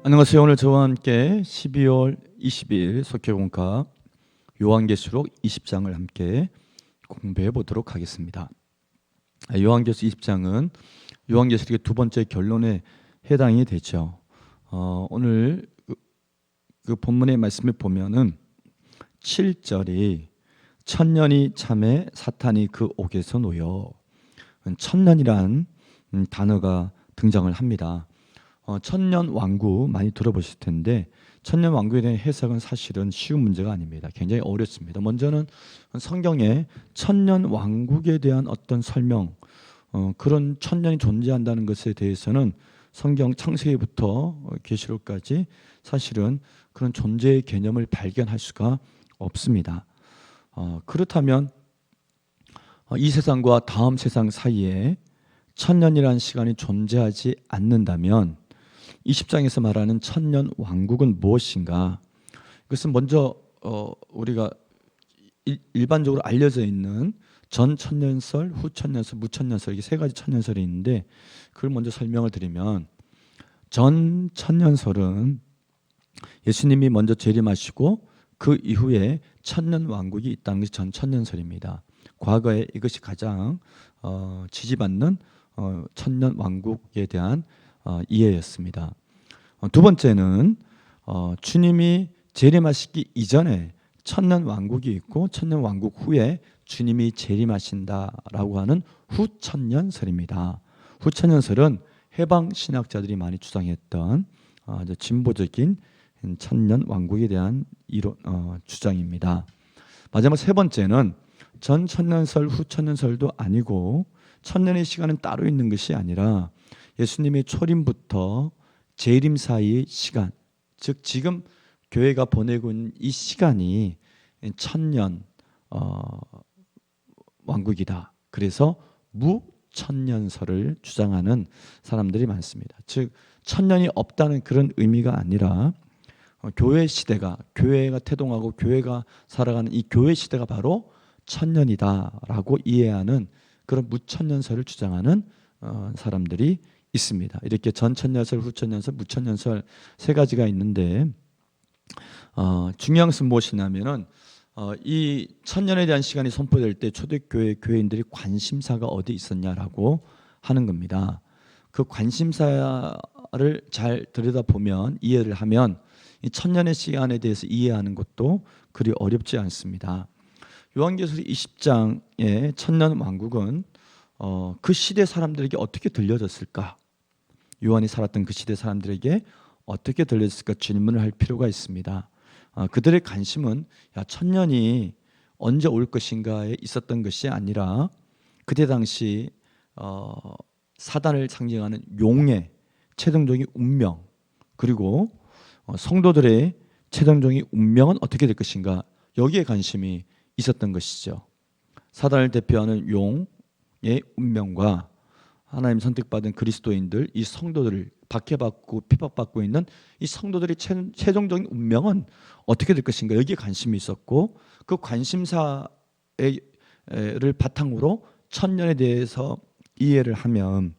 안녕하세요. 오늘 저와 함께 12월 20일 속회공과 요한계시록 20장을 함께 공부해 보도록 하겠습니다. 요한계시록 20장은 요한계시록의 두 번째 결론에 해당이 되죠. 오늘 그 본문의 말씀을 보면은 7절이 천년이 참에 사탄이 그 옥에서 놓여, 천년이란 단어가 등장을 합니다. 천년 왕국 많이 들어보실 텐데 천년 왕국에 대한 해석은 사실은 쉬운 문제가 아닙니다. 굉장히 어렵습니다. 먼저는 성경에 천년 왕국에 대한 어떤 설명, 그런 천년이 존재한다는 것에 대해서는 성경 창세기부터 계시록까지 사실은 그런 존재의 개념을 발견할 수가 없습니다. 그렇다면 이 세상과 다음 세상 사이에 천년이라는 시간이 존재하지 않는다면 20장에서 말하는 천년 왕국은 무엇인가? 이것은 먼저 우리가 일반적으로 알려져 있는 전 천년설, 후 천년설, 무천년설, 이게 세 가지 천년설이 있는데 그걸 먼저 설명을 드리면, 전 천년설은 예수님이 먼저 재림하시고 그 이후에 천년 왕국이 있다는 것이 전 천년설입니다. 과거에 이것이 가장 지지받는 천년 왕국에 대한 이해였습니다. 두 번째는 주님이 재림하시기 이전에 천년 왕국이 있고 천년 왕국 후에 주님이 재림하신다라고 하는 후천년설입니다. 후천년설은 해방 신학자들이 많이 주장했던 아주 진보적인 천년 왕국에 대한 주장입니다. 마지막 세 번째는 전 천년설, 후 천년설도 아니고 천년의 시간은 따로 있는 것이 아니라 예수님의 초림부터 재림 사이의 시간, 즉 지금 교회가 보내고 있는 이 시간이 천년 왕국이다. 그래서 무천년설을 주장하는 사람들이 많습니다. 즉 천년이 없다는 그런 의미가 아니라 교회 시대가, 교회가 태동하고 교회가 살아가는 이 교회 시대가 바로 천년이다라고 이해하는 그런 무천년설을 주장하는 사람들이 있습니다. 이렇게 전천년설, 후천년설, 무천년설 세 가지가 있는데 중요한 것은 무엇이냐면은 이 천년에 대한 시간이 선포될 때 초대교회 교회인들이 관심사가 어디 있었냐라고 하는 겁니다. 그 관심사를 잘 들여다보면, 이해를 하면 이 천년의 시간에 대해서 이해하는 것도 그리 어렵지 않습니다. 요한계시록 20장의 천년 왕국은 그 시대 사람들에게 어떻게 들려졌을까? 요한이 살았던 그 시대 사람들에게 어떻게 들려졌을까 질문을 할 필요가 있습니다. 그들의 관심은 천년이 언제 올 것인가에 있었던 것이 아니라 그때 당시 사단을 상징하는 용의 최종적인 운명, 그리고 성도들의 최종적인 운명은 어떻게 될 것인가, 여기에 관심이 있었던 것이죠. 사단을 대표하는 용의 운명과 하나님 선택받은 그리스도인들, 이 성도들을 박해받고 핍박받고 있는 이 성도들의 최종적인 운명은 어떻게 될 것인가, 여기에 관심이 있었고, 그 관심사를 바탕으로 천년에 대해서 이해를 하면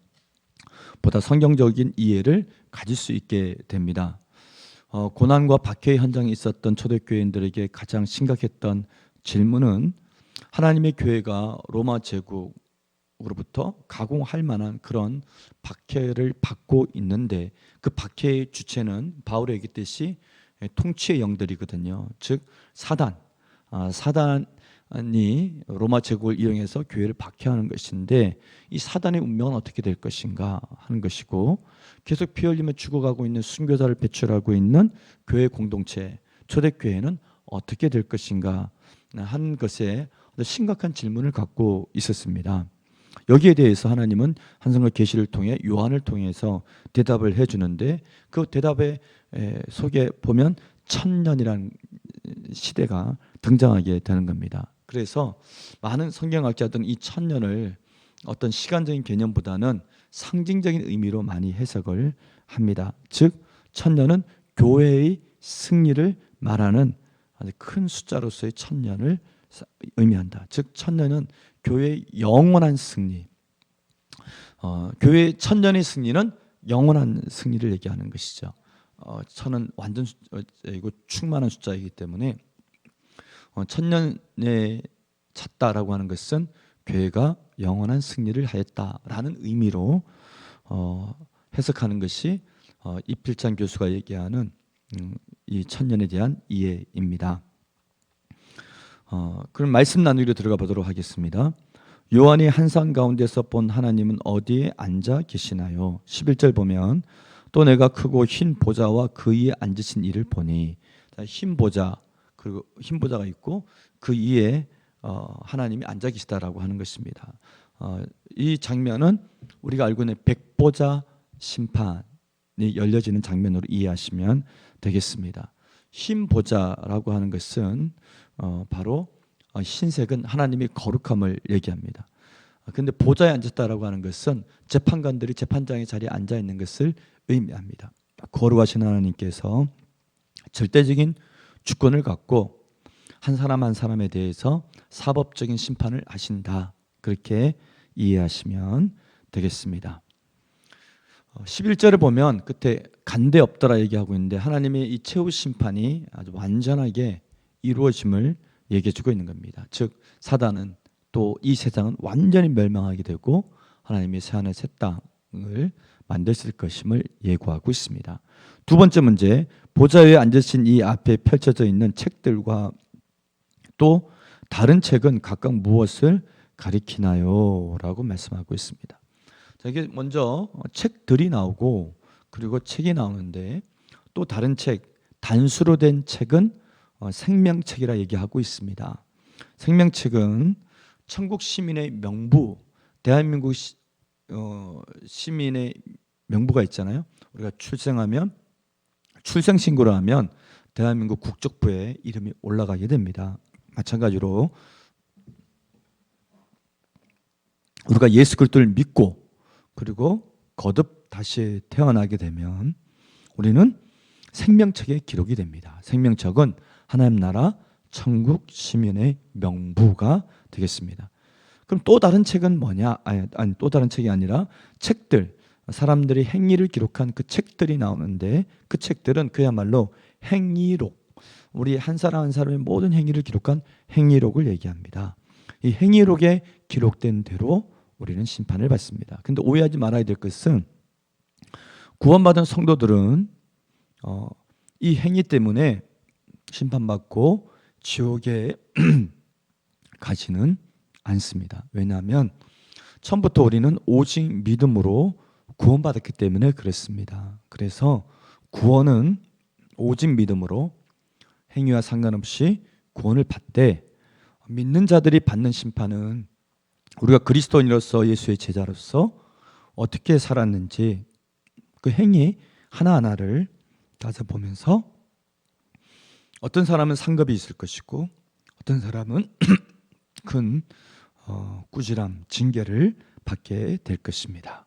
보다 성경적인 이해를 가질 수 있게 됩니다. 고난과 박해의 현장에 있었던 초대교회인들에게 가장 심각했던 질문은 하나님의 교회가 로마 제국으로부터 가공할 만한 그런 박해를 받고 있는데 그 박해의 주체는 바울이 얘기했듯이 통치의 영들이거든요. 즉 사단이 로마 제국을 이용해서 교회를 박해하는 것인데, 이 사단의 운명은 어떻게 될 것인가 하는 것이고, 계속 피 흘리며 죽어가고 있는 순교자를 배출하고 있는 교회 공동체 초대교회는 어떻게 될 것인가 한 것에 심각한 질문을 갖고 있었습니다. 여기에 대해서 하나님은 한성과 계시를 통해 요한을 통해서 대답을 해주는데, 그 대답의 속에 보면 천년이라는 시대가 등장하게 되는 겁니다. 그래서 많은 성경학자들은 이 천년을 어떤 시간적인 개념보다는 상징적인 의미로 많이 해석을 합니다. 즉 천년은 교회의 승리를 말하는 아주 큰 숫자로서의 천년을 의미한다. 즉 천년은 교회의 영원한 승리, 교회의 천년의 승리는 영원한 승리를 얘기하는 것이죠. 천은 완전 숫자이고 충만한 숫자이기 때문에 천년에 찼다라고 하는 것은 교회가 영원한 승리를 하였다라는 의미로 해석하는 것이 이필찬 교수가 얘기하는 이 천년에 대한 이해입니다. 그럼 말씀 나누기로 들어가 보도록 하겠습니다. 요한이 한산 가운데서 본 하나님은 어디에 앉아 계시나요? 11절 보면 또 내가 크고 흰 보좌와 그 위에 앉으신 이를 보니, 흰 보좌, 그리고 흰 보좌가 있고 그 위에 하나님이 앉아 계시다라고 하는 것입니다. 이 장면은 우리가 알고 있는 백보자 심판이 열려지는 장면으로 이해하시면 되겠습니다. 흰 보좌라고 하는 것은 바로 흰색은 하나님의 거룩함을 얘기합니다. 그런데 보좌에 앉았다라고 하는 것은 재판관들이 재판장의 자리에 앉아 있는 것을 의미합니다. 거룩하신 하나님께서 절대적인 주권을 갖고 한 사람 한 사람에 대해서 사법적인 심판을 하신다, 그렇게 이해하시면 되겠습니다. 11절을 보면 끝에 간대 없더라 얘기하고 있는데 하나님의 이 최후 심판이 아주 완전하게 이루어짐을 얘기해주고 있는 겁니다. 즉 사단은 또 이 세상은 완전히 멸망하게 되고 하나님이 새하늘 새 땅을 만드실 것임을 예고하고 있습니다. 두 번째 문제, 보좌 위에 앉으신 이 앞에 펼쳐져 있는 책들과 또 다른 책은 각각 무엇을 가리키나요? 라고 말씀하고 있습니다. 자, 이게 먼저 책들이 나오고 그리고 책이 나오는데 또 다른 책, 단수로 된 책은 생명책이라 얘기하고 있습니다. 생명책은 천국 시민의 명부, 대한민국 시민의 명부가 있잖아요. 우리가 출생하면 출생신고를 하면 대한민국 국적부에 이름이 올라가게 됩니다. 마찬가지로 우리가 예수 그리스도를 믿고 그리고 거듭 다시 태어나게 되면 우리는 생명책에 기록이 됩니다. 생명책은 하나님 나라 천국 시민의 명부가 되겠습니다. 그럼 또 다른 책은 뭐냐? 아니 또 다른 책이 아니라 책들, 사람들이 행위를 기록한 그 책들이 나오는데 그 책들은 그야말로 행위록, 우리 한 사람 한 사람의 모든 행위를 기록한 행위록을 얘기합니다. 이 행위록에 기록된 대로 우리는 심판을 받습니다. 근데 오해하지 말아야 될 것은 구원받은 성도들은 이 행위 때문에 심판받고 지옥에 가지는 않습니다. 왜냐하면 처음부터 우리는 오직 믿음으로 구원받았기 때문에 그렇습니다. 그래서 구원은 오직 믿음으로 행위와 상관없이 구원을 받되, 믿는 자들이 받는 심판은 우리가 그리스도인으로서 예수의 제자로서 어떻게 살았는지 그 행위 하나하나를 따져보면서 어떤 사람은 상급이 있을 것이고 어떤 사람은 큰 꾸지람, 징계를 받게 될 것입니다.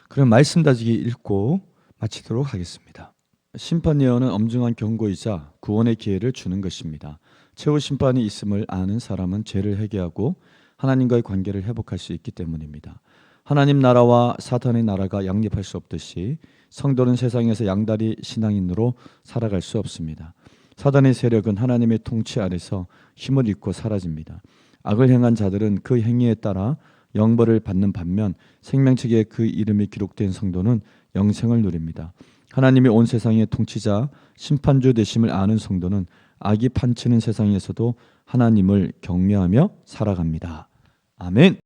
그럼 말씀 다지기 읽고 마치도록 하겠습니다. 심판 예언은 엄중한 경고이자 구원의 기회를 주는 것입니다. 최후 심판이 있음을 아는 사람은 죄를 회개하고 하나님과의 관계를 회복할 수 있기 때문입니다. 하나님 나라와 사탄의 나라가 양립할 수 없듯이 성도는 세상에서 양다리 신앙인으로 살아갈 수 없습니다. 사단의 세력은 하나님의 통치 아래서 힘을 잃고 사라집니다. 악을 행한 자들은 그 행위에 따라 영벌을 받는 반면 생명책에 그 이름이 기록된 성도는 영생을 누립니다. 하나님이 온 세상의 통치자 심판주 되심을 아는 성도는 악이 판치는 세상에서도 하나님을 경외하며 살아갑니다. 아멘.